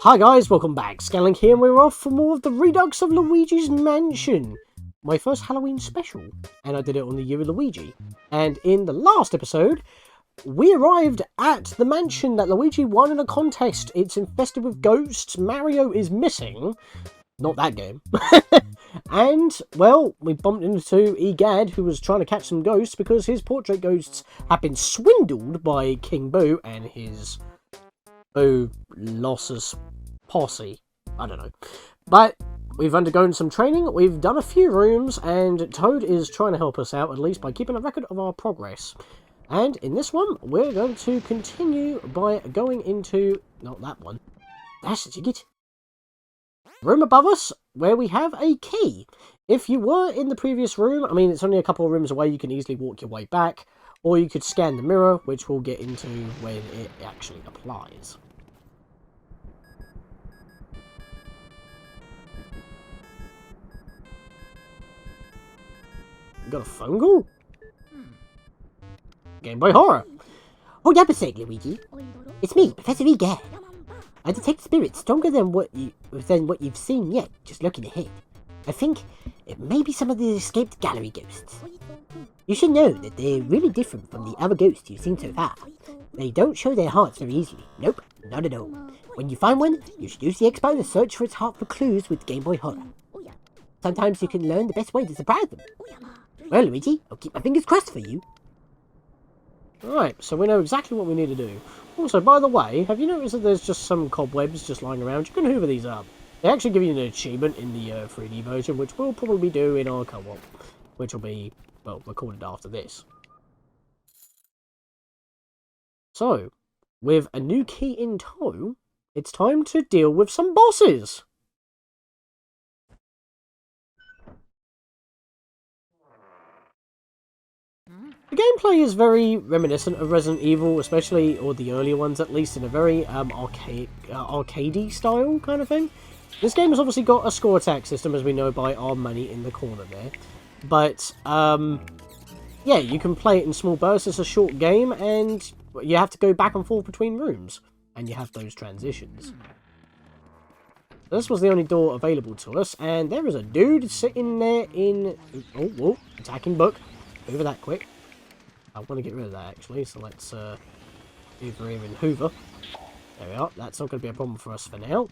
Hi guys, welcome back. Scanlink here, and we're off for more of the Redux of Luigi's Mansion. My first Halloween special, and I did it on the Year of Luigi. And in the last episode, we arrived at the mansion that Luigi won in a contest. It's infested with ghosts, Mario is missing. Not that game. And, well, we bumped into Egad, who was trying to catch some ghosts because his portrait ghosts have been swindled by King Boo and his Boo Lossus posse. I don't know. But we've undergone some training, we've done a few rooms, and Toad is trying to help us out, at least by keeping a record of our progress. And in this one, we're going to continue by going into... not that one. That's the ticket. Room above us, where we have a key. If you were in the previous room, I mean, it's only a couple of rooms away, you can easily walk your way back, or you could scan the mirror, which we'll get into when it actually applies. Got a phone call? Game Boy Horror. Oh, yeah, Luigi. It's me, Professor Egad. I detect spirits stronger than what you've seen yet, just looking ahead. I think it may be some of the escaped gallery ghosts. You should know that they're really different from the other ghosts you've seen so far. They don't show their hearts very easily. Nope, not at all. When you find one, you should use the Expo to search for its heart for clues with Game Boy Horror. Sometimes you can learn the best way to surprise them. Well, Luigi, I'll keep my fingers crossed for you. Alright, so we know exactly what we need to do. Also, by the way, have you noticed that there's just some cobwebs just lying around? You can hoover these up. They actually give you an achievement in the 3D version, which we'll probably do in our co-op, which will be, well, recorded after this. So, with a new key in tow, it's time to deal with some bosses! The gameplay is very reminiscent of Resident Evil, especially, or the earlier ones at least, in a very arcadey style kind of thing. This game has obviously got a score attack system, as we know by our money in the corner there. But, yeah, you can play it in small bursts. It's a short game, and you have to go back and forth between rooms, and you have those transitions. This was the only door available to us, and there is a dude sitting there in... oh, attacking book. Over that quick. I want to get rid of that, actually, so let's hoover him and hoover. There we are. That's not going to be a problem for us for now.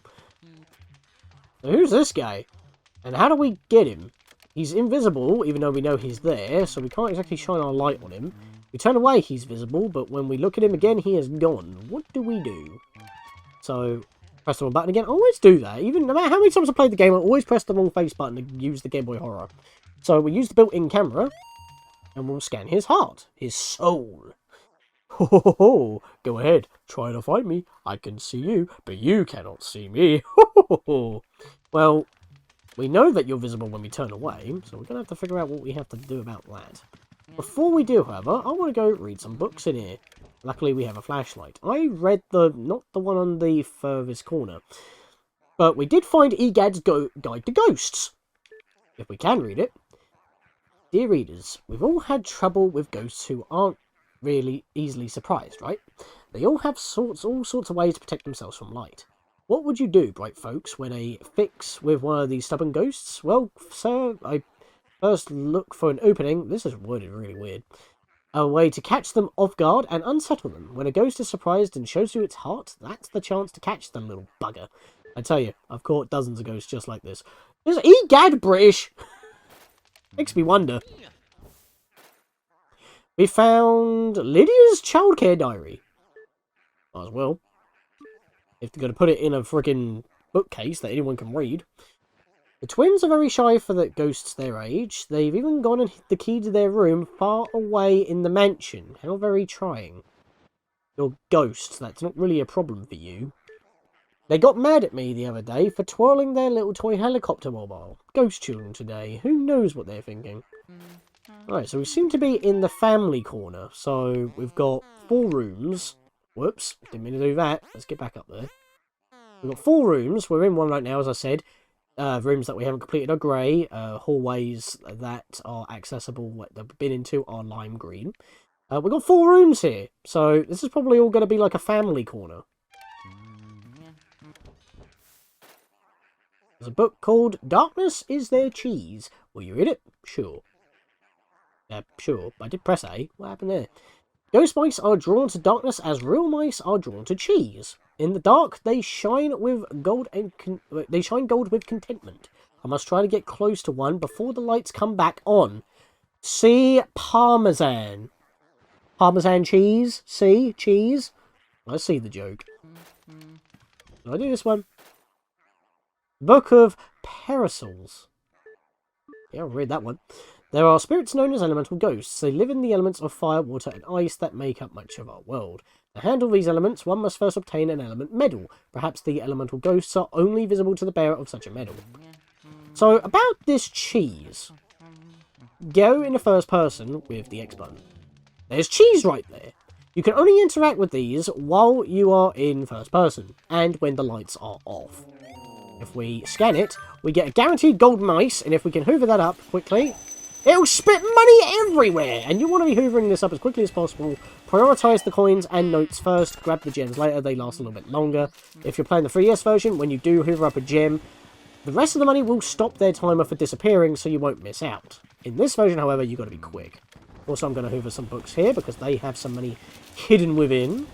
So who's this guy? And how do we get him? He's invisible, even though we know he's there, so we can't exactly shine our light on him. We turn away, he's visible, but when we look at him again, he is gone. What do we do? So, press the wrong button again. I always do that. Even no matter how many times I played the game, I always press the wrong face button to use the Game Boy Horror. So we use the built-in camera. And we'll scan his heart, his soul. Ho ho ho ho! Go ahead, try to find me. I can see you, but you cannot see me. Ho ho ho! Well, we know that you're visible when we turn away, so we're going to have to figure out what we have to do about that. Before we do, however, I want to go read some books in here. Luckily, we have a flashlight. I read not the one on the furthest corner, but we did find Egad's Guide to Ghosts. If we can read it. Dear readers, we've all had trouble with ghosts who aren't really easily surprised, right? They all have all sorts of ways to protect themselves from light. What would you do, bright folks, when a fix with one of these stubborn ghosts? Well, sir, I first look for an opening, this is worded really weird, a way to catch them off guard and unsettle them. When a ghost is surprised and shows you its heart, that's the chance to catch the little bugger. I tell you, I've caught dozens of ghosts just like this. Is Egad British? Makes me wonder. We found Lydia's childcare diary. Might as well. If they're going to put it in a freaking bookcase that anyone can read. The twins are very shy for the ghosts their age. They've even gone and hid the key to their room far away in the mansion. How very trying. You're ghosts. That's not really a problem for you. They got mad at me the other day for twirling their little toy helicopter mobile. Ghost children today. Who knows what they're thinking? Right, so we seem to be in the family corner. So we've got 4 rooms. Whoops, didn't mean to do that. Let's get back up there. We've got 4 rooms. We're in one right now, as I said. Rooms that we haven't completed are grey. Hallways that are accessible, that we've been into, are lime green. We've got 4 rooms here. So this is probably all going to be like a family corner. There's a book called Darkness is Their Cheese. Will you read it? Sure. Sure. I did press A. What happened there? Ghost mice are drawn to darkness as real mice are drawn to cheese. In the dark, they shine with gold with contentment. I must try to get close to one before the lights come back on. See Parmesan. Parmesan cheese. See cheese. I see the joke. Can I do this one? Book of Parasols. Yeah, I'll read that one. There are spirits known as elemental ghosts. They live in the elements of fire, water, and ice that make up much of our world. To handle these elements, one must first obtain an element medal. Perhaps the elemental ghosts are only visible to the bearer of such a medal. So, about this cheese. Go in the first person with the X button. There's cheese right there. You can only interact with these while you are in first person, and when the lights are off. If we scan it, we get a guaranteed gold mice, and if we can hoover that up quickly, it'll spit money everywhere! And you want to be hoovering this up as quickly as possible. Prioritise the coins and notes first, grab the gems later, they last a little bit longer. If you're playing the 3DS version, when you do hoover up a gem, the rest of the money will stop their timer for disappearing, so you won't miss out. In this version, however, you've got to be quick. Also, I'm going to hoover some books here, because they have some money hidden within.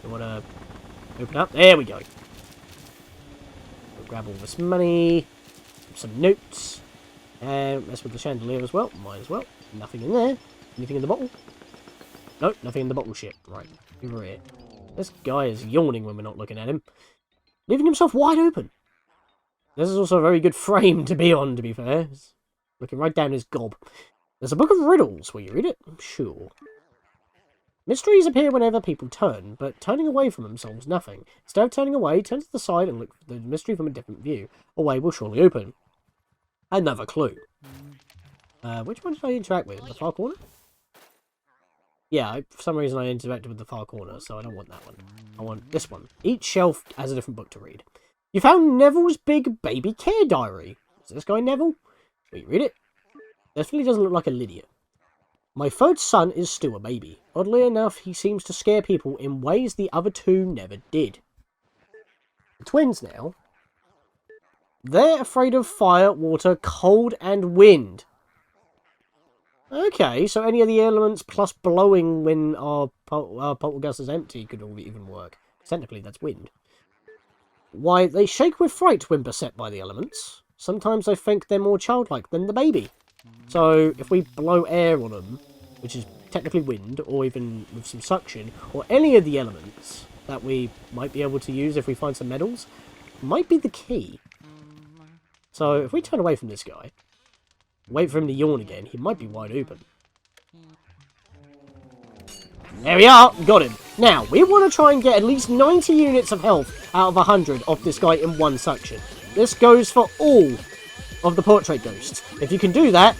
You want to open up? There we go. We'll grab all this money, some notes, and mess with the chandelier as well. Might as well. Nothing in there. Anything in the bottle? Nope, nothing in the bottle shit. Right, over here. This guy is yawning when we're not looking at him, leaving himself wide open. This is also a very good frame to be on, to be fair. It's looking right down his gob. There's a book of riddles. Will you read it? Sure. Mysteries appear whenever people turn, but turning away from them solves nothing. Instead of turning away, turn to the side and look for the mystery from a different view. A way will surely open. Another clue. Which one did I interact with? The far corner? Yeah, for some reason I interacted with the far corner, so I don't want that one. I want this one. Each shelf has a different book to read. You found Neville's big baby care diary. Is this guy Neville? Will you read it? Definitely doesn't look like a Lydia. My third son is still a baby. Oddly enough, he seems to scare people in ways the other two never did. The twins now. They're afraid of fire, water, cold, and wind. Okay, so any of the elements plus blowing when our poltergeist is empty could all even work. Technically, that's wind. Why, they shake with fright when beset by the elements. Sometimes I think they're more childlike than the baby. So, if we blow air on them, which is technically wind, or even with some suction, or any of the elements that we might be able to use if we find some medals, might be the key. So, if we turn away from this guy, wait for him to yawn again, he might be wide open. There we are! Got him! Now, we want to try and get at least 90 units of health out of 100 off this guy in one suction. This goes for all of the portrait ghosts. If you can do that,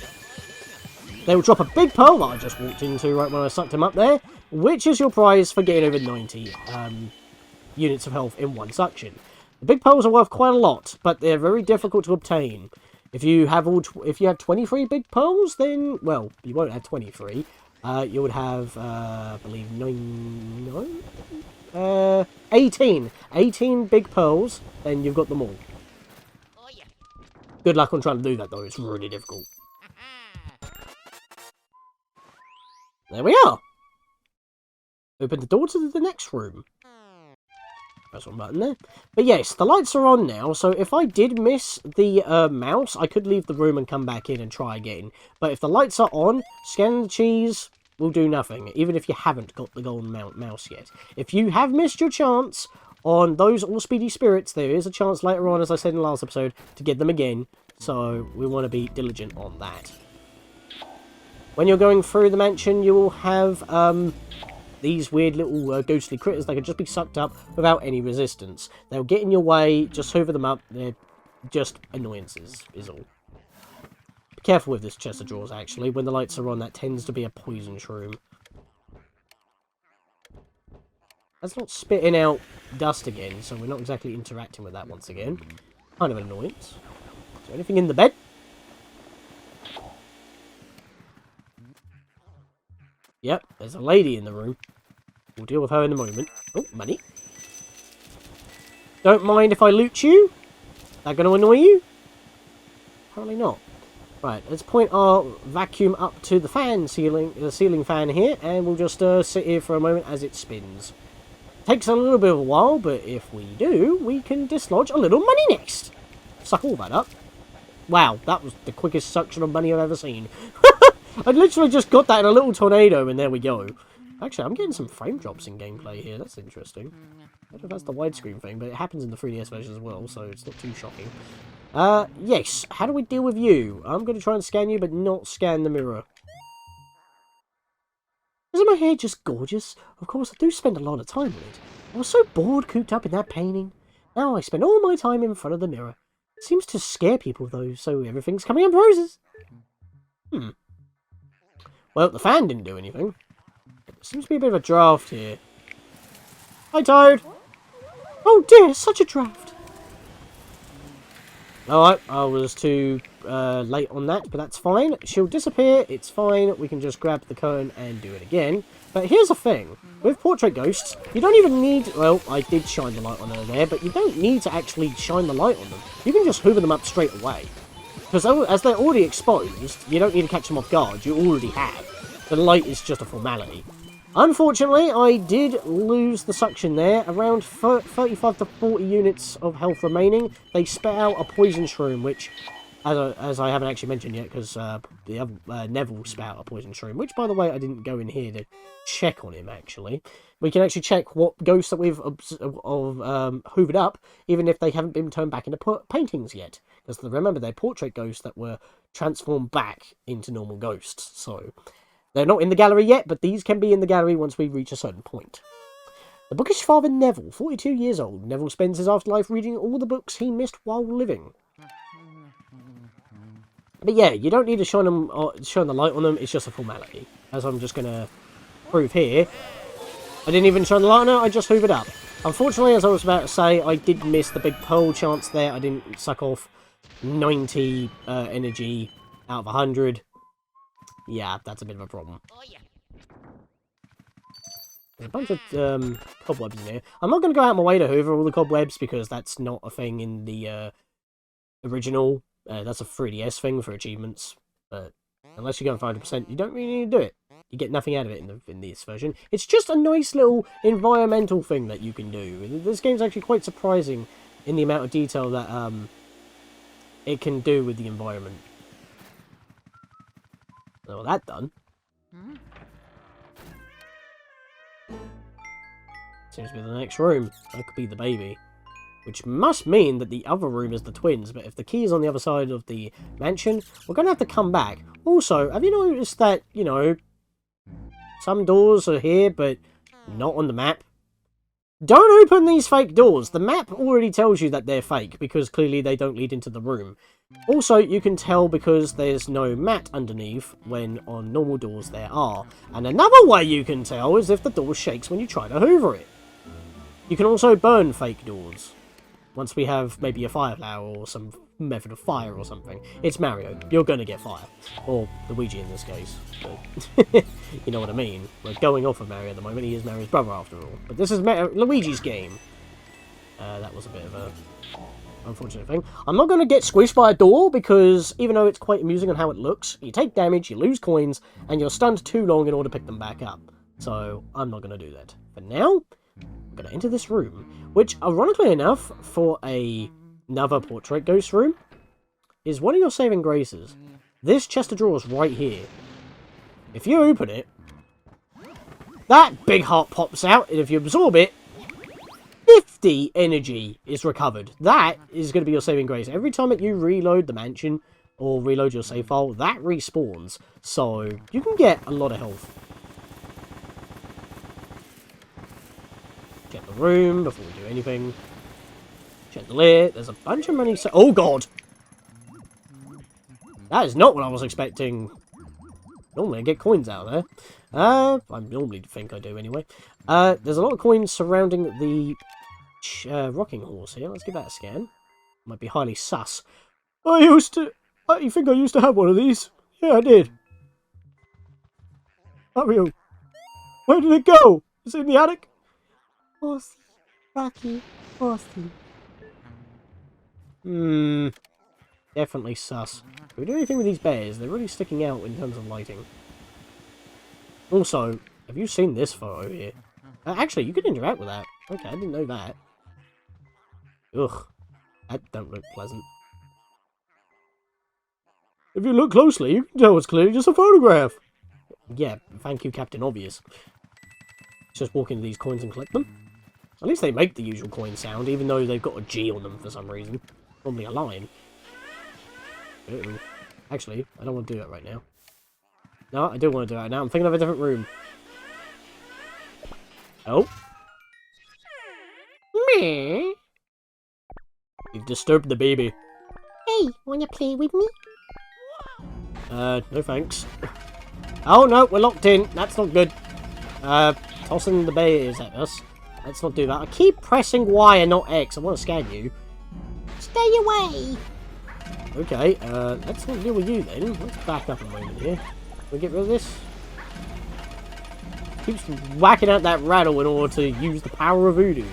they will drop a big pearl that I just walked into right when I sucked him up there, which is your prize for getting over 90 units of health in one suction. The big pearls are worth quite a lot, but they're very difficult to obtain. If you have 23 big pearls, then, well, you won't have 23. You would have, I believe, 18. 18 big pearls, then you've got them all. Good luck on trying to do that, though. It's really difficult. There we are. Open the door to the next room. Press one button there. But yes, the lights are on now, so if I did miss the mouse, I could leave the room and come back in and try again. But if the lights are on, scanning the cheese will do nothing, even if you haven't got the golden mouse yet. If you have missed your chance on those all-speedy spirits, there is a chance later on, as I said in the last episode, to get them again. So we want to be diligent on that. When you're going through the mansion, you will have these weird little ghostly critters that can just be sucked up without any resistance. They'll get in your way, just hoover them up. They're just annoyances, is all. Be careful with this chest of drawers, actually. When the lights are on, that tends to be a poison shroom. That's not spitting out dust again, so we're not exactly interacting with that once again. Kind of an annoyance. Is there anything in the bed? Yep, there's a lady in the room. We'll deal with her in a moment. Oh, money. Don't mind if I loot you? That gonna annoy you? Probably not. Right, let's point our vacuum up to the ceiling fan here, and we'll just sit here for a moment as it spins. Takes a little bit of a while, but if we do, we can dislodge a little money nest. Suck all that up. Wow, that was the quickest suction of money I've ever seen. I literally just got that in a little tornado, and there we go. Actually, I'm getting some frame drops in gameplay here. That's interesting. I don't know if that's the widescreen thing, but it happens in the 3DS version as well, so it's not too shocking. Yes. How do we deal with you? I'm going to try and scan you, but not scan the mirror. Isn't my hair just gorgeous? Of course, I do spend a lot of time on it. I was so bored cooped up in that painting. Now I spend all my time in front of the mirror. It seems to scare people, though, so everything's coming up roses. Well, the fan didn't do anything. There seems to be a bit of a draft here. Hi, Toad! Oh dear, such a draft! Alright, I was too late on that, but that's fine. She'll disappear, it's fine. We can just grab the cone and do it again. But here's the thing. With Portrait Ghosts, you don't even need... Well, I did shine the light on her there, but you don't need to actually shine the light on them. You can just hoover them up straight away. Because as they're already exposed, you don't need to catch them off guard. You already have. The light is just a formality. Unfortunately, I did lose the suction there. Around 35 to 40 units of health remaining. They spit out a poison shroom, which, as I haven't actually mentioned yet, because the other Neville spat out a poison shroom, which, by the way, I didn't go in here to check on him, actually. We can actually check what ghosts that we've hoovered up, even if they haven't been turned back into paintings yet. Because remember, they're portrait ghosts that were transformed back into normal ghosts, so... They're not in the gallery yet, but these can be in the gallery once we reach a certain point. The bookish father Neville, 42 years old. Neville spends his afterlife reading all the books he missed while living. But yeah, you don't need to shine the light on them, it's just a formality. As I'm just going to prove here. I didn't even shine the light on it, I just hoovered up. Unfortunately, as I was about to say, I did miss the big pearl chance there. I didn't suck off 90 energy out of 100. Yeah, that's a bit of a problem. There's a bunch of cobwebs in here. I'm not going to go out my way to hoover all the cobwebs because that's not a thing in the original. That's a 3DS thing for achievements. But unless you go 500%, you don't really need to do it. You get nothing out of it in this version. It's just a nice little environmental thing that you can do. This game's actually quite surprising in the amount of detail that it can do with the environment. Well, that done. Seems to be the next room. That could be the baby. Which must mean that the other room is the twins, but if the key is on the other side of the mansion, we're going to have to come back. Also, have you noticed that, you know, some doors are here, but not on the map? Don't open these fake doors. The map already tells you that they're fake, because clearly they don't lead into the room. Also, you can tell because there's no mat underneath, when on normal doors there are. And another way you can tell is if the door shakes when you try to hoover it. You can also burn fake doors. Once we have maybe a fire flower or some method of fire or something. It's Mario. You're going to get fire. Or Luigi in this case. But you know what I mean. We're going off of Mario at the moment. He is Mario's brother after all. But this is Luigi's game. That was a bit of a unfortunate thing. I'm not going to get squished by a door because even though it's quite amusing on how it looks, you take damage, you lose coins, and you're stunned too long in order to pick them back up. So I'm not going to do that. For now, I'm going to enter this room, which, ironically enough, for another portrait ghost room, is one of your saving graces. This chest of drawers right here. If you open it, that big heart pops out, and if you absorb it, 50 energy is recovered. That is going to be your saving grace. Every time that you reload the mansion, or reload your save file, that respawns. So, you can get a lot of health. Check the room before we do anything. Check the lid. There's a bunch of money. Oh, God! That is not what I was expecting. Normally I get coins out of there. I normally think I do anyway. There's a lot of coins surrounding the rocking horse here. Let's give that a scan. Might be highly sus. You think I used to have one of these? Yeah, I did. Mario, where did it go? Is it in the attic? Horsey, Rocky, Horsey. Definitely sus. Can we do anything with these bears? They're really sticking out in terms of lighting. Also, have you seen this photo here? Actually, you can interact with that. Okay, I didn't know that. Ugh. That don't look pleasant. If you look closely, you can tell it's clearly just a photograph. Yeah, thank you, Captain Obvious. Just walk into these coins and collect them. At least they make the usual coin sound, even though they've got a G on them for some reason. Normally a line. Uh-oh. Actually, I don't want to do that right now. No, I do want to do that now. I'm thinking of a different room. Oh. Meh. You've disturbed the baby. Hey, wanna play with me? No thanks. Oh no, we're locked in. That's not good. Tossing the bears at us. Let's not do that. I keep pressing Y and not X. I want to scan you. Stay away! Okay, let's not deal with you then. Let's back up a moment here. Can we get rid of this? Keeps whacking out that rattle in order to use the power of voodoo.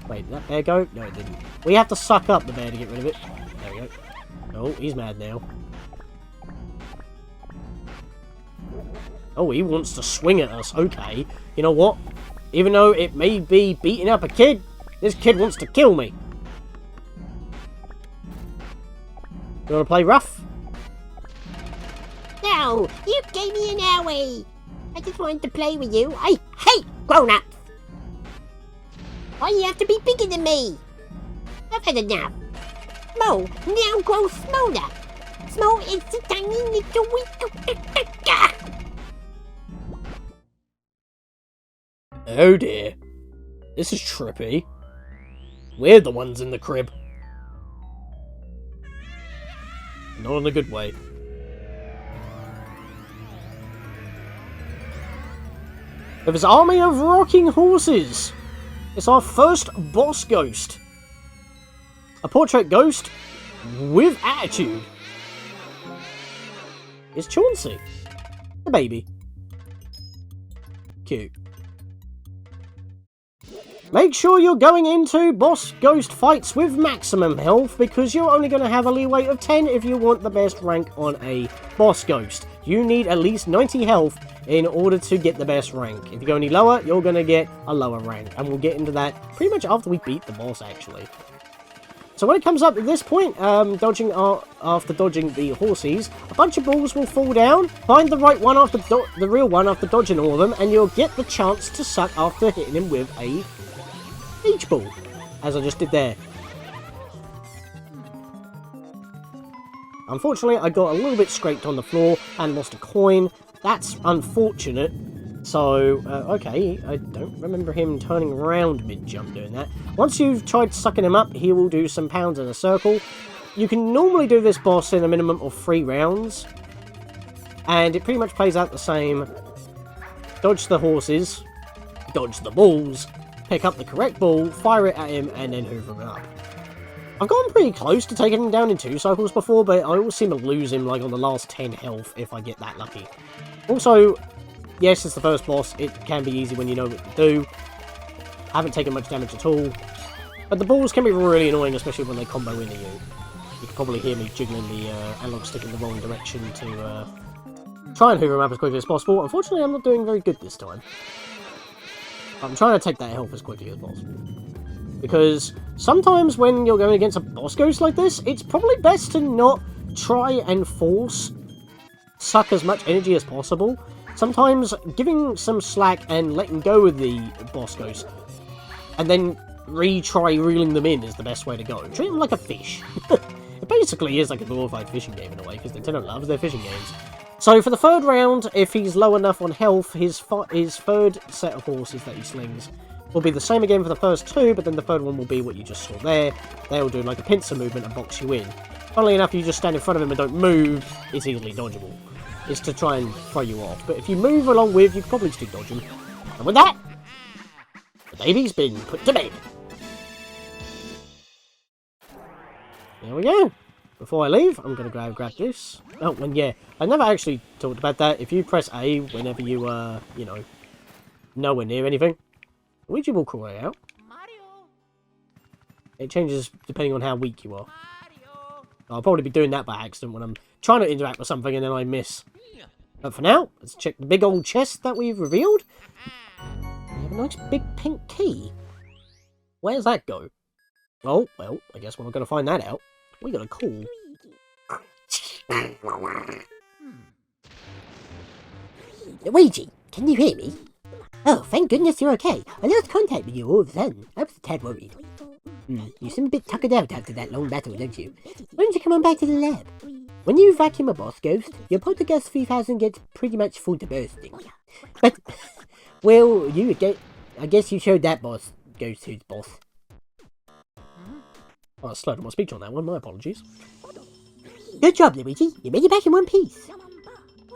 Wait, did that bear go? No, it didn't. We have to suck up the bear to get rid of it. There we go. Oh, he's mad now. Oh, he wants to swing at us. Okay. You know what? Even though it may be beating up a kid, this kid wants to kill me. You want to play rough? No, you gave me an owie! I just wanted to play with you. I hate grown-ups! Why do you have to be bigger than me? I've had enough. Smo now grow smaller. Smo is a tiny little weak. Oh dear. This is trippy. We're the ones in the crib. Not in a good way. Of his army of rocking horses. It's our first boss ghost. A portrait ghost with attitude. It's Chauncey. The baby. Cute. Make sure you're going into boss ghost fights with maximum health, because you're only going to have a leeway of 10 if you want the best rank on a boss ghost. You need at least 90 health in order to get the best rank. If you go any lower, you're going to get a lower rank. And we'll get into that pretty much after we beat the boss, actually. So when it comes up at this point, after dodging the horses, a bunch of balls will fall down. Find the right one after the real one after dodging all of them, and you'll get the chance to suck after hitting him with a beach ball, as I just did there. Unfortunately, I got a little bit scraped on the floor and lost a coin. That's unfortunate. So, okay, I don't remember him turning around mid-jump doing that. Once you've tried sucking him up, he will do some pounds in a circle. You can normally do this boss in a minimum of 3 rounds. And it pretty much plays out the same. Dodge the horses, dodge the balls, pick up the correct ball, fire it at him, and then hoover him up. I've gotten pretty close to taking him down in 2 cycles before, but I always seem to lose him like on the last 10 health if I get that lucky. Also, yes, it's the first boss. It can be easy when you know what to do. I haven't taken much damage at all. But the balls can be really annoying, especially when they combo into you. You can probably hear me jiggling the analog stick in the wrong direction to try and hoover him up as quickly as possible. Unfortunately, I'm not doing very good this time. I'm trying to take that health as quickly as possible. Because sometimes when you're going against a boss ghost like this, it's probably best to not try and force suck as much energy as possible. Sometimes giving some slack and letting go of the boss ghost, and then retry reeling them in is the best way to go. Treat them like a fish. It basically is like a glorified fishing game in a way, because Nintendo loves their fishing games. So for the third round, if he's low enough on health, his third set of horses that he slings will be the same again for the first 2, but then the third one will be what you just saw there. They'll do like a pincer movement and box you in. Funnily enough, you just stand in front of him and don't move, it's easily dodgeable. It's to try and throw you off. But if you move along with, you can probably still dodge him. And with that, the baby's been put to bed. There we go. Before I leave, I'm going to go grab this. Oh, and yeah, I never actually talked about that. If you press A whenever you, you know, nowhere near anything. Luigi will crawl out. It changes depending on how weak you are. I'll probably be doing that by accident when I'm trying to interact with something and then I miss. But for now, let's check the big old chest that we've revealed. We have a nice big pink key. Where does that go? Oh, well, I guess we're not going to find that out. We got a call. Luigi, can you hear me? Oh, thank goodness you're okay. I lost contact with you all of a sudden. I was a tad worried. You seem a bit tuckered out after that long battle, don't you? Why don't you come on back to the lab? When you vacuum a boss ghost, your Poltergust 3000 gets pretty much full to bursting. But, well, I guess you showed that boss ghost who's boss. Oh, I slowed my speech on that one, my apologies. Good job, Luigi. You made it back in one piece.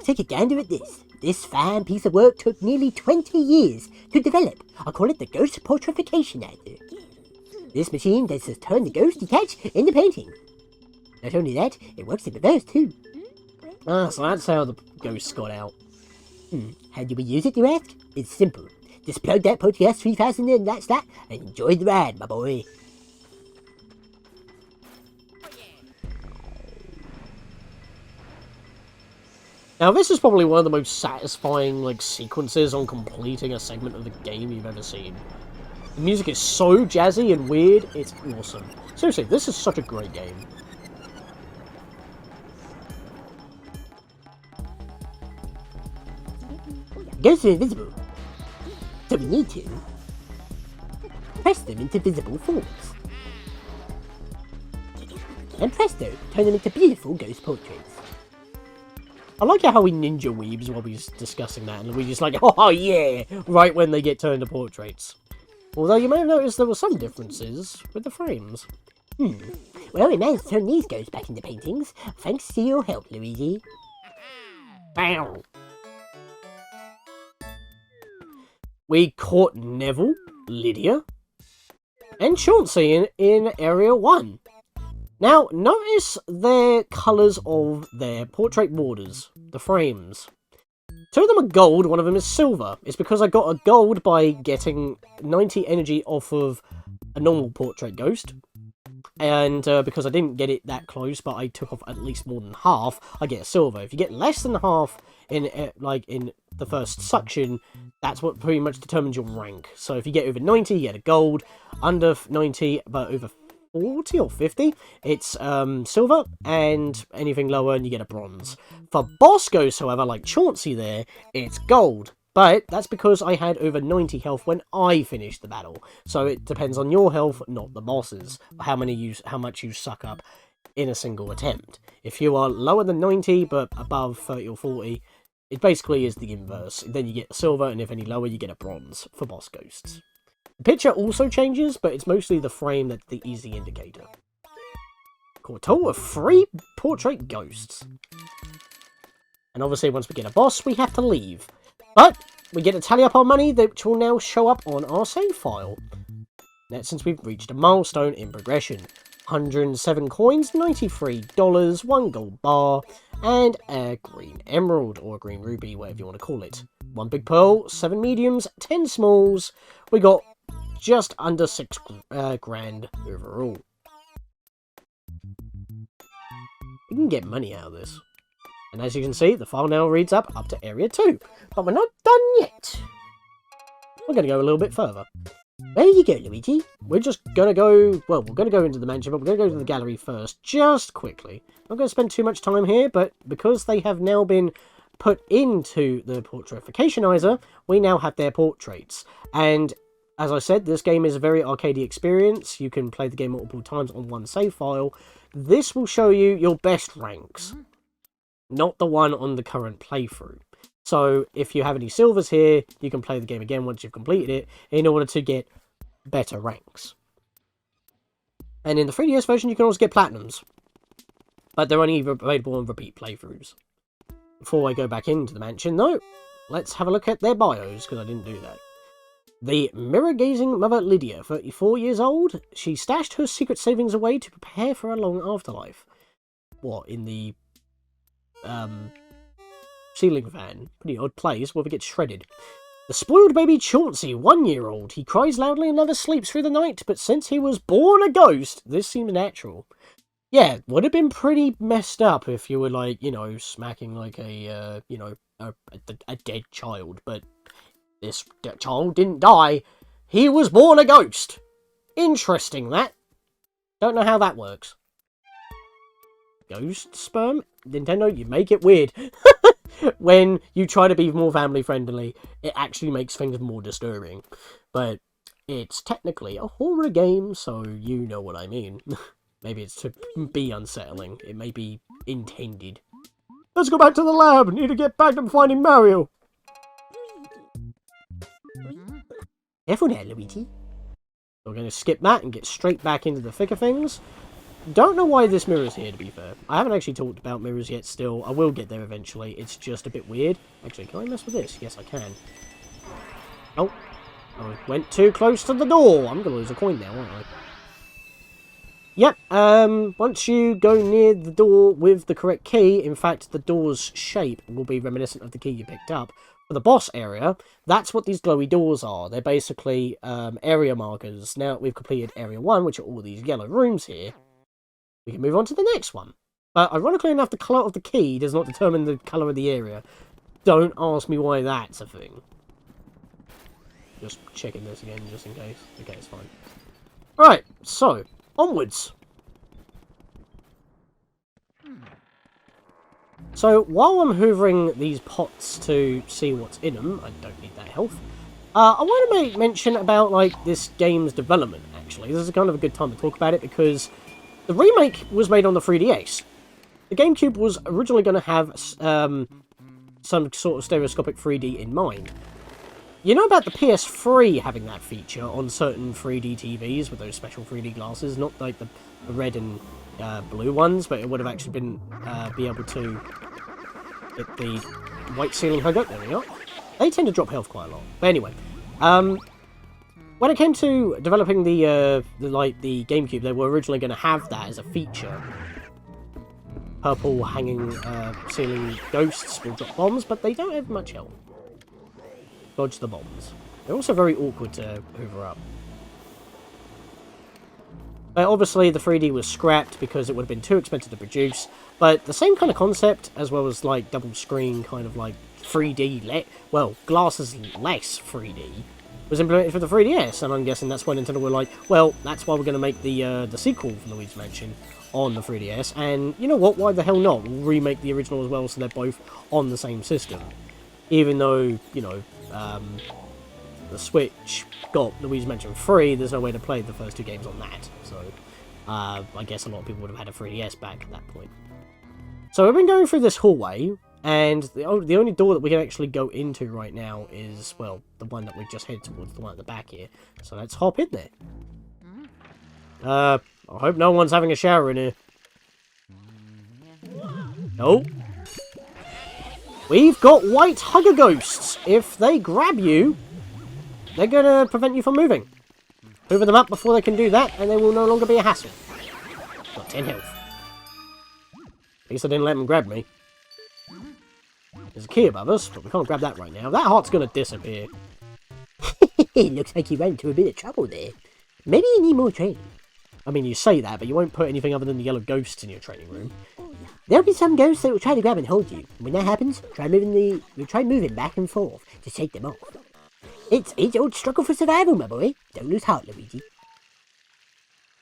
Take a gander at this. This fine piece of work took nearly 20 years to develop. I call it the Ghost Portrification. This machine lets us turn the ghost you catch into painting. Not only that, it works in reverse too. Ah, so that's how the ghosts got out. How do we use it, you ask? It's simple. Just plug that Poltergust 3000 in, that's that, and enjoy the ride, my boy. Now, this is probably one of the most satisfying, sequences on completing a segment of the game you've ever seen. The music is so jazzy and weird, it's awesome. Seriously, this is such a great game. Ghosts are invisible, so we need to press them into visible forms. And presto, turn them into beautiful ghost portraits. I like how we ninja weebs while we're discussing that, and we're just like, oh yeah, right when they get turned to portraits. Although you may have noticed there were some differences with the frames. Well, we managed to turn these ghosts back into paintings, thanks to your help, Luigi. Bow! We caught Neville, Lydia, and Chauncey in Area 1. Now, notice their colours of their portrait borders, the frames. Two of them are gold, one of them is silver. It's because I got a gold by getting 90 energy off of a normal portrait ghost. And because I didn't get it that close, but I took off at least more than half, I get a silver. If you get less than half in the first suction, that's what pretty much determines your rank. So if you get over 90, you get a gold. Under 90, but over 40 or 50, it's silver, and anything lower and you get a bronze. For boss ghosts, however, like Chauncey there, it's gold. But that's because I had over 90 health when I finished the battle. So it depends on your health, not the boss's. How much you suck up in a single attempt. If you are lower than 90 but above 30 or 40, it basically is the inverse. Then you get silver, and if any lower, you get a bronze for boss ghosts. The picture also changes, but it's mostly the frame that's the easy indicator. Cool. A total of 3 portrait ghosts. And obviously, once we get a boss, we have to leave. But we get to tally up our money, which will now show up on our save file. That's since we've reached a milestone in progression. 107 coins, $93, 1 gold bar, and a green emerald, or a green ruby, whatever you want to call it. 1 big pearl, 7 mediums, 10 smalls. We got just under 6 grand overall. We can get money out of this. And as you can see, the file now reads up to Area 2. But we're not done yet. We're going to go a little bit further. Where you go, Luigi? We're just going to go... Well, we're going to go into the mansion, but we're going to go to the gallery first, just quickly. I'm not going to spend too much time here, but because they have now been put into the Portrificationizer, we now have their portraits. And as I said, this game is a very arcadey experience. You can play the game multiple times on one save file. This will show you your best ranks, not the one on the current playthrough. So if you have any silvers here, you can play the game again once you've completed it in order to get better ranks. And in the 3DS version, you can also get platinums, but they're only available on repeat playthroughs. Before I go back into the mansion, though, let's have a look at their bios, because I didn't do that. The mirror-gazing mother Lydia, 34 years old, she stashed her secret savings away to prepare for a long afterlife. What, in the ceiling fan? Pretty odd place, where it gets shredded. The spoiled baby Chauncey, 1-year-old. He cries loudly and never sleeps through the night, but since he was born a ghost, this seems natural. Yeah, would have been pretty messed up if you were, like, you know, smacking, like, a dead child, but this child didn't die. He was born a ghost. Interesting, that. Don't know how that works. Ghost sperm? Nintendo, you make it weird. When you try to be more family friendly, it actually makes things more disturbing. But it's technically a horror game, so you know what I mean. Maybe it's to be unsettling. It may be intended. Let's go back to the lab. Need to get back to finding Mario. Careful now, Luigi. We're going to skip that and get straight back into the thick of things. Don't know why this mirror's here, to be fair. I haven't actually talked about mirrors yet still. I will get there eventually. It's just a bit weird. Actually, can I mess with this? Yes, I can. Oh. I went too close to the door. I'm going to lose a coin now, aren't I? Yep, once you go near the door with the correct key, in fact, the door's shape will be reminiscent of the key you picked up. For the boss area, that's what these glowy doors are. They're basically area markers. Now that we've completed Area 1, which are all these yellow rooms here, we can move on to the next one. But ironically enough, the colour of the key does not determine the colour of the area. Don't ask me why that's a thing. Just checking this again, just in case. Okay, it's fine. Right, so, onwards. So, while I'm hoovering these pots to see what's in them, I don't need that health, I want to make mention about, like, this game's development, actually. This is kind of a good time to talk about it, because the remake was made on the 3DS. The GameCube was originally going to have some sort of stereoscopic 3D in mind. You know about the PS3 having that feature on certain 3D TVs with those special 3D glasses? Not like the red and blue ones, but it would have actually been be able to get the white ceiling hung up. There we are. They tend to drop health quite a lot. But anyway, when it came to developing the GameCube, they were originally going to have that as a feature. Purple hanging ceiling ghosts will drop bombs, but they don't have much health. Dodge the bombs. They're also very awkward to hoover up. But obviously the 3D was scrapped because it would have been too expensive to produce, but the same kind of concept, as well as like double screen kind of like 3D, glasses less 3D, was implemented for the 3DS, and I'm guessing that's when Nintendo were like, well, that's why we're going to make the sequel for Luigi's Mansion on the 3DS, and you know what, why the hell not? We'll remake the original as well so they're both on the same system. Even though, you know, the Switch got Luigi's Mansion 3, there's no way to play the first two games on that, so I guess a lot of people would have had a 3DS back at that point. So we've been going through this hallway, and the only door that we can actually go into right now is, well, the one that we just headed towards, the one at the back here. So let's hop in there. I hope no one's having a shower in here. No. We've got white hugger ghosts. If they grab you, they're going to prevent you from moving. Hoover them up before they can do that, and they will no longer be a hassle. Got 10 health. At least I didn't let them grab me. There's a key above us, but we can't grab that right now. That heart's going to disappear. Looks like you ran into a bit of trouble there. Maybe you need more training. I mean, you say that, but you won't put anything other than the yellow ghosts in your training room. There'll be some ghosts that will try to grab and hold you. When that happens, try moving back and forth to shake them off. It's age-old struggle for survival, my boy. Don't lose heart, Luigi.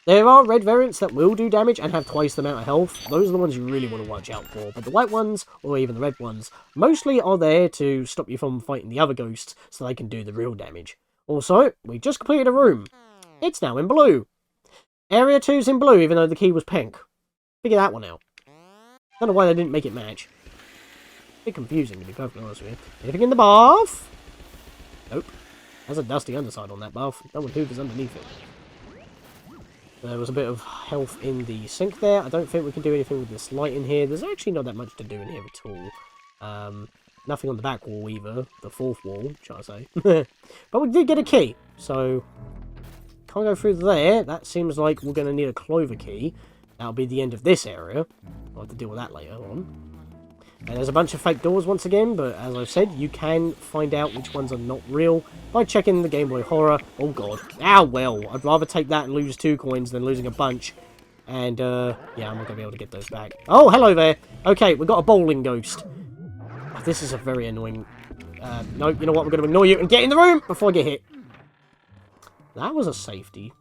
There are red variants that will do damage and have twice the amount of health. Those are the ones you really want to watch out for. But the white ones, or even the red ones, mostly are there to stop you from fighting the other ghosts so they can do the real damage. Also, we just completed a room. It's now in blue. Area 2's in blue, even though the key was pink. Figure that one out. Don't know why they didn't make it match. A bit confusing, to be perfectly honest with you. Anything in the bath? Nope. There's a dusty underside on that bath. No one hoovers underneath it. There was a bit of health in the sink there. I don't think we can do anything with this light in here. There's actually not that much to do in here at all. Nothing on the back wall either. The fourth wall, shall I say. But we did get a key, so can't go through there. That seems like we're going to need a clover key. That'll be the end of this area. I'll have to deal with that later on. And there's a bunch of fake doors once again, but as I've said, you can find out which ones are not real by checking the Game Boy Horror. Oh god. Ah, well, I'd rather take that and lose 2 coins than losing a bunch. And, yeah, I'm not going to be able to get those back. Oh, hello there! Okay, we've got a bowling ghost. Oh, this is a very annoying... no, you know what, we're going to ignore you and get in the room before I get hit. That was a safety.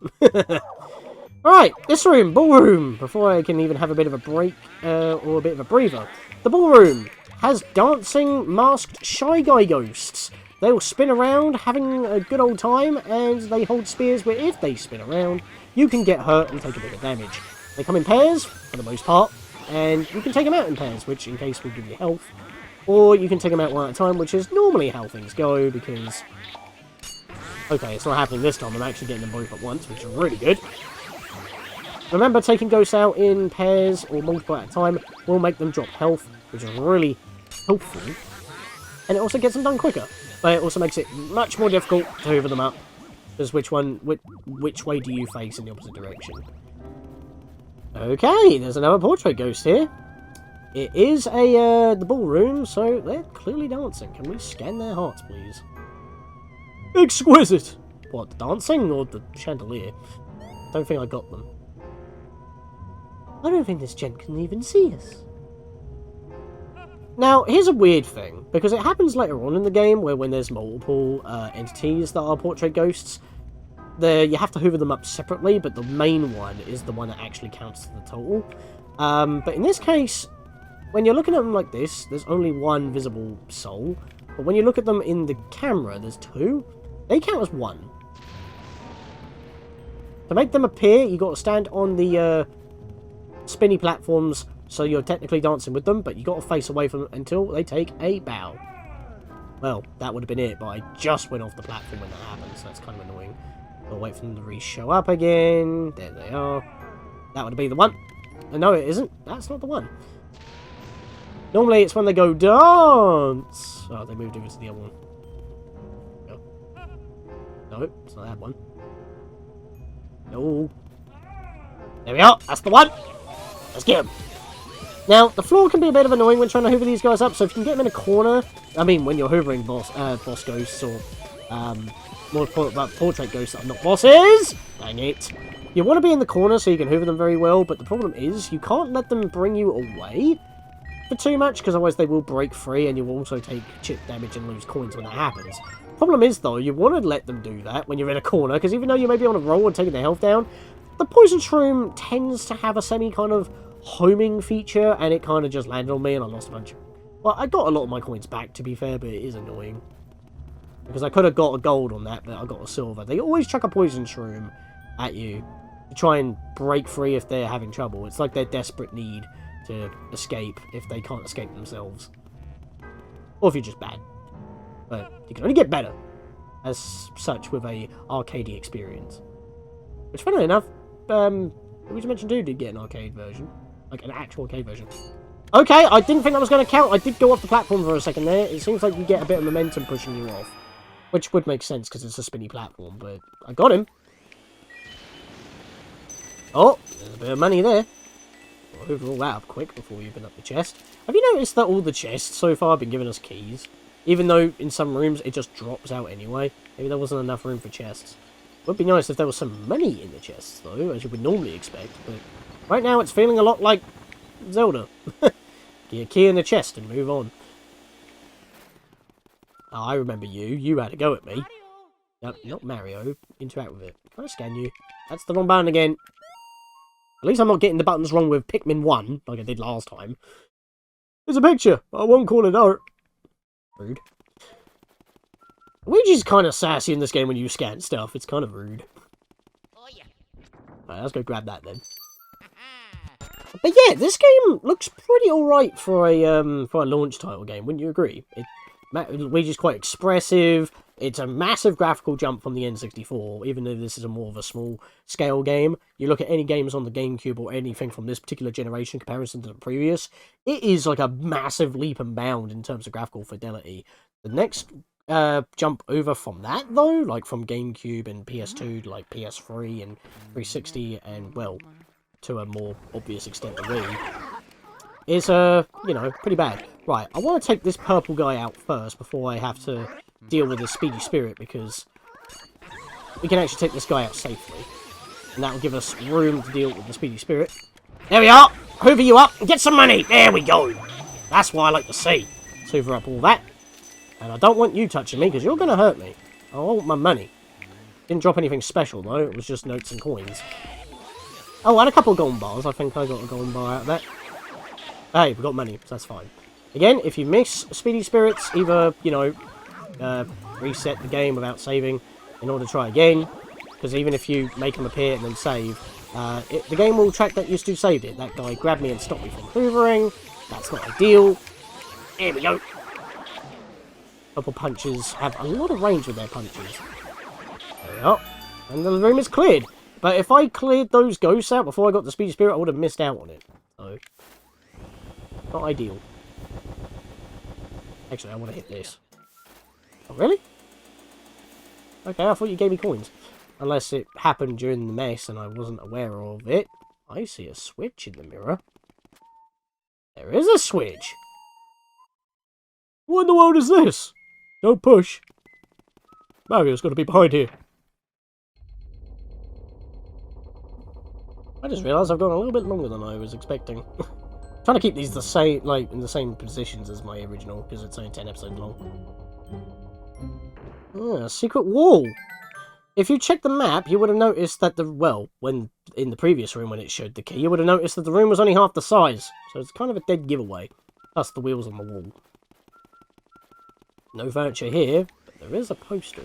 Alright, this room, ballroom. Before I can even have a bit of a break, or a bit of a breather. The ballroom has dancing, masked Shy Guy ghosts. They will spin around, having a good old time, and they hold spears where if they spin around, you can get hurt and take a bit of damage. They come in pairs, for the most part, and you can take them out in pairs, which in case will give you health. Or you can take them out one at a time, which is normally how things go, because... Okay, it's not happening this time, I'm actually getting them both at once, which is really good. Remember, taking ghosts out in pairs or multiple at a time will make them drop health, which is really helpful. And it also gets them done quicker, but it also makes it much more difficult to hoover them up. Because which way do you face in the opposite direction? Okay, there's another portrait ghost here. It is the ballroom, so they're clearly dancing. Can we scan their hearts, please? Exquisite! What, the dancing or the chandelier? Don't think I got them. I don't think this gent can even see us. Now, here's a weird thing, because it happens later on in the game, where when there's multiple entities that are portrait ghosts, you have to hoover them up separately, but the main one is the one that actually counts to the total. But in this case, when you're looking at them like this, there's only one visible soul, but when you look at them in the camera, there's 2. They count as 1. To make them appear, you got to stand on the spinny platforms, so you're technically dancing with them, but you got to face away from them until they take a bow. Well, that would have been it, but I just went off the platform when that happened, so that's kind of annoying. I'll wait for them to re-show up again. There they are. That would be the one. No, it isn't. That's not the one. Normally, it's when they go dance. Oh, they moved over to the other one. No, it's not that one. No. There we are. That's the one. Let's get him. Now, the floor can be a bit of annoying when trying to hoover these guys up, so if you can get them in a corner... I mean, when you're hoovering boss ghosts, or more about portrait ghosts that are not bosses! Dang it. You want to be in the corner so you can hoover them very well, but the problem is, you can't let them bring you away for too much, because otherwise they will break free, and you will also take chip damage and lose coins when that happens. Problem is, though, you want to let them do that when you're in a corner, because even though you may be on a roll and taking their health down, the poison shroom tends to have a semi kind of homing feature, and it kind of just landed on me and I lost a bunch. Well, I got a lot of my coins back, to be fair, but it is annoying. Because I could have got a gold on that, but I got a silver. They always chuck a poison shroom at you to try and break free if they're having trouble. It's like their desperate need to escape if they can't escape themselves. Or if you're just bad. But you can only get better, as such, with a arcadey experience. Which, funnily enough, Luigi Mansion 2 did get an arcade version. Like, an actual arcade version. Okay, I didn't think that was going to count. I did go off the platform for a second there. It seems like you get a bit of momentum pushing you off. Which would make sense, because it's a spinny platform, but I got him. Oh, there's a bit of money there. We'll hoover all that up quick before we open up the chest. Have you noticed that all the chests so far have been giving us keys? Even though in some rooms it just drops out anyway. Maybe there wasn't enough room for chests. Would be nice if there was some money in the chests, though, as you would normally expect, but right now it's feeling a lot like Zelda. Get a key in the chest and move on. Oh, I remember you. You had a go at me. Nope, not Mario. Interact with it. Can I scan you? That's the wrong button again. At least I'm not getting the buttons wrong with Pikmin 1, like I did last time. There's a picture, but I won't call it art. Rude. Luigi's kind of sassy in this game when you scan stuff. It's kind of rude. Alright, let's go grab that then. But yeah, this game looks pretty alright for a launch title game, wouldn't you agree? Luigi's quite expressive. It's a massive graphical jump from the N64, even though this is a more of a small scale game. You look at any games on the GameCube or anything from this particular generation in comparison to the previous, it is like a massive leap and bound in terms of graphical fidelity. The next jump over from that, though, like from GameCube and PS2 to like PS3 and 360 and, well, to a more obvious extent the Wii, is, you know, pretty bad. Right, I want to take this purple guy out first before I have to deal with the Speedy Spirit, because we can actually take this guy out safely. And that will give us room to deal with the Speedy Spirit. There we are! Hoover you up and get some money! There we go! That's what I like to see. Let's hoover up all that. And I don't want you touching me, because you're going to hurt me. I want my money. Didn't drop anything special, though. It was just notes and coins. Oh, and a couple of golden bars. I think I got a golden bar out of that. Hey, we got money, so that's fine. Again, if you miss Speedy Spirits, either, you know, reset the game without saving in order to try again. Because even if you make them appear and then save, the game will track that you still saved it. That guy grabbed me and stopped me from hoovering. That's not ideal. Here we go. Couple punches have a lot of range with their punches. There we are. And the room is cleared. But if I cleared those ghosts out before I got the Speedy Spirit, I would have missed out on it. So, not ideal. Actually, I want to hit this. Oh, really? Okay, I thought you gave me coins. Unless it happened during the mess and I wasn't aware of it. I see a switch in the mirror. There is a switch! What in the world is this? Don't push. Mario's got to be behind here. I just realised I've gone a little bit longer than I was expecting. Trying to keep these the same, like, in the same positions as my original, because it's only 10 episodes long. Ah, secret wall! If you check the map, you would have noticed that when in the previous room when it showed the key, you would have noticed that the room was only half the size. So it's kind of a dead giveaway. Plus the wheels on the wall. No furniture here, but there is a poster.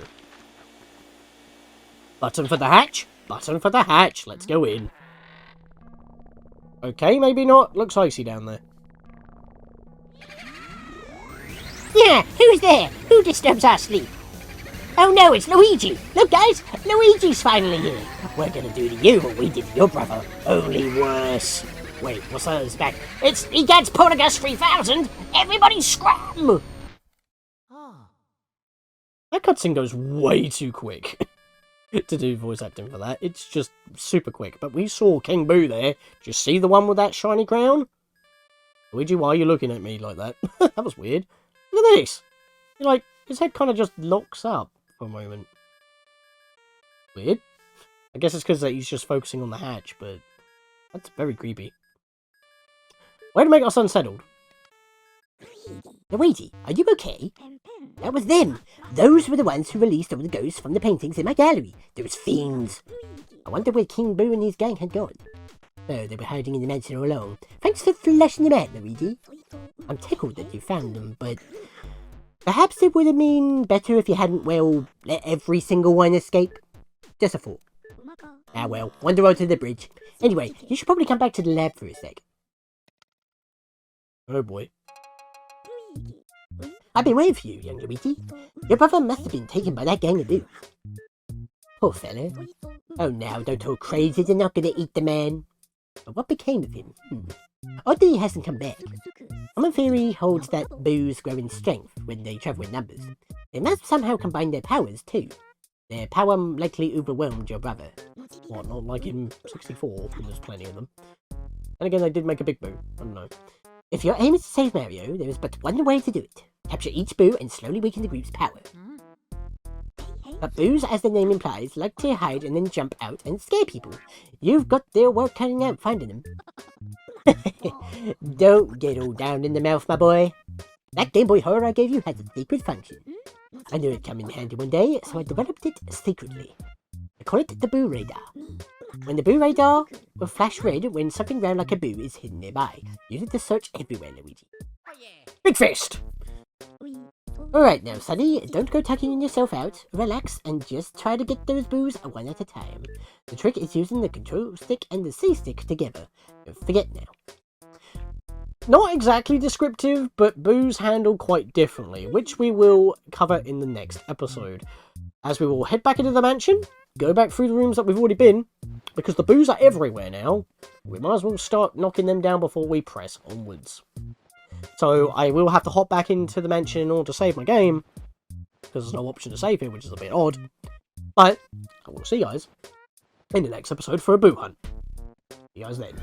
Button for the hatch! Button for the hatch! Let's go in. Okay, maybe not. Looks icy down there. Yeah, who's there? Who disturbs our sleep? Oh no, it's Luigi! Look guys, Luigi's finally here! We're gonna do to you what we did to your brother, only worse. Wait, what's that on his back? It's Egads Poltergust 3000! Everybody scram! That cutscene goes way too quick to do voice acting for that. It's just super quick. But we saw King Boo there. Did you see the one with that shiny crown? Luigi, why are you looking at me like that? That was weird. Look at this! Like, his head kind of just locks up for a moment. Weird. I guess it's because he's just focusing on the hatch, but that's very creepy. Way to make us unsettled. Luigi, are you okay? That was them. Those were the ones who released all the ghosts from the paintings in my gallery. Those fiends. I wonder where King Boo and his gang had gone. Oh, they were hiding in the mansion all along. Thanks for fleshing them out, Luigi. I'm tickled that you found them, but perhaps it would have been better if you hadn't, well, let every single one escape. Just a thought. Ah well, wander on to the bridge. Anyway, you should probably come back to the lab for a sec. Oh boy. I've been waiting for you, young Luigi. Your brother must have been taken by that gang of Boo. Poor fella. Oh now, don't talk crazy, they're not gonna eat the man. But what became of him? Odd that he hasn't come back. Common theory holds that Boos grow in strength when they travel in numbers. They must somehow combine their powers too. Their power likely overwhelmed your brother. What, not like in 64? There's plenty of them. And again, they did make a big Boo. I don't know. If your aim is to save Mario, there is but one way to do it. Capture each Boo and slowly weaken the group's power. But Boos, as the name implies, like to hide and then jump out and scare people. You've got their work cutting out finding them. Don't get all down in the mouth, my boy. That Game Boy horror I gave you has a secret function. I knew it'd come in handy one day, so I developed it secretly. I call it the Boo Radar. When the Boo Radar will flash red when something round like a Boo is hidden nearby. Use it to search everywhere, Luigi. Big fist! Alright now, Sonny, don't go tucking yourself out. Relax and just try to get those Boos one at a time. The trick is using the control stick and the C stick together. Don't forget now. Not exactly descriptive, but Boos handle quite differently, which we will cover in the next episode. As we will head back into the mansion, go back through the rooms that we've already been, because the Boos are everywhere now. We might as well start knocking them down before we press onwards. So I will have to hop back into the mansion in order to save my game, because there's no option to save here, which is a bit odd. But I will see you guys in the next episode for a Boo hunt. See you guys then.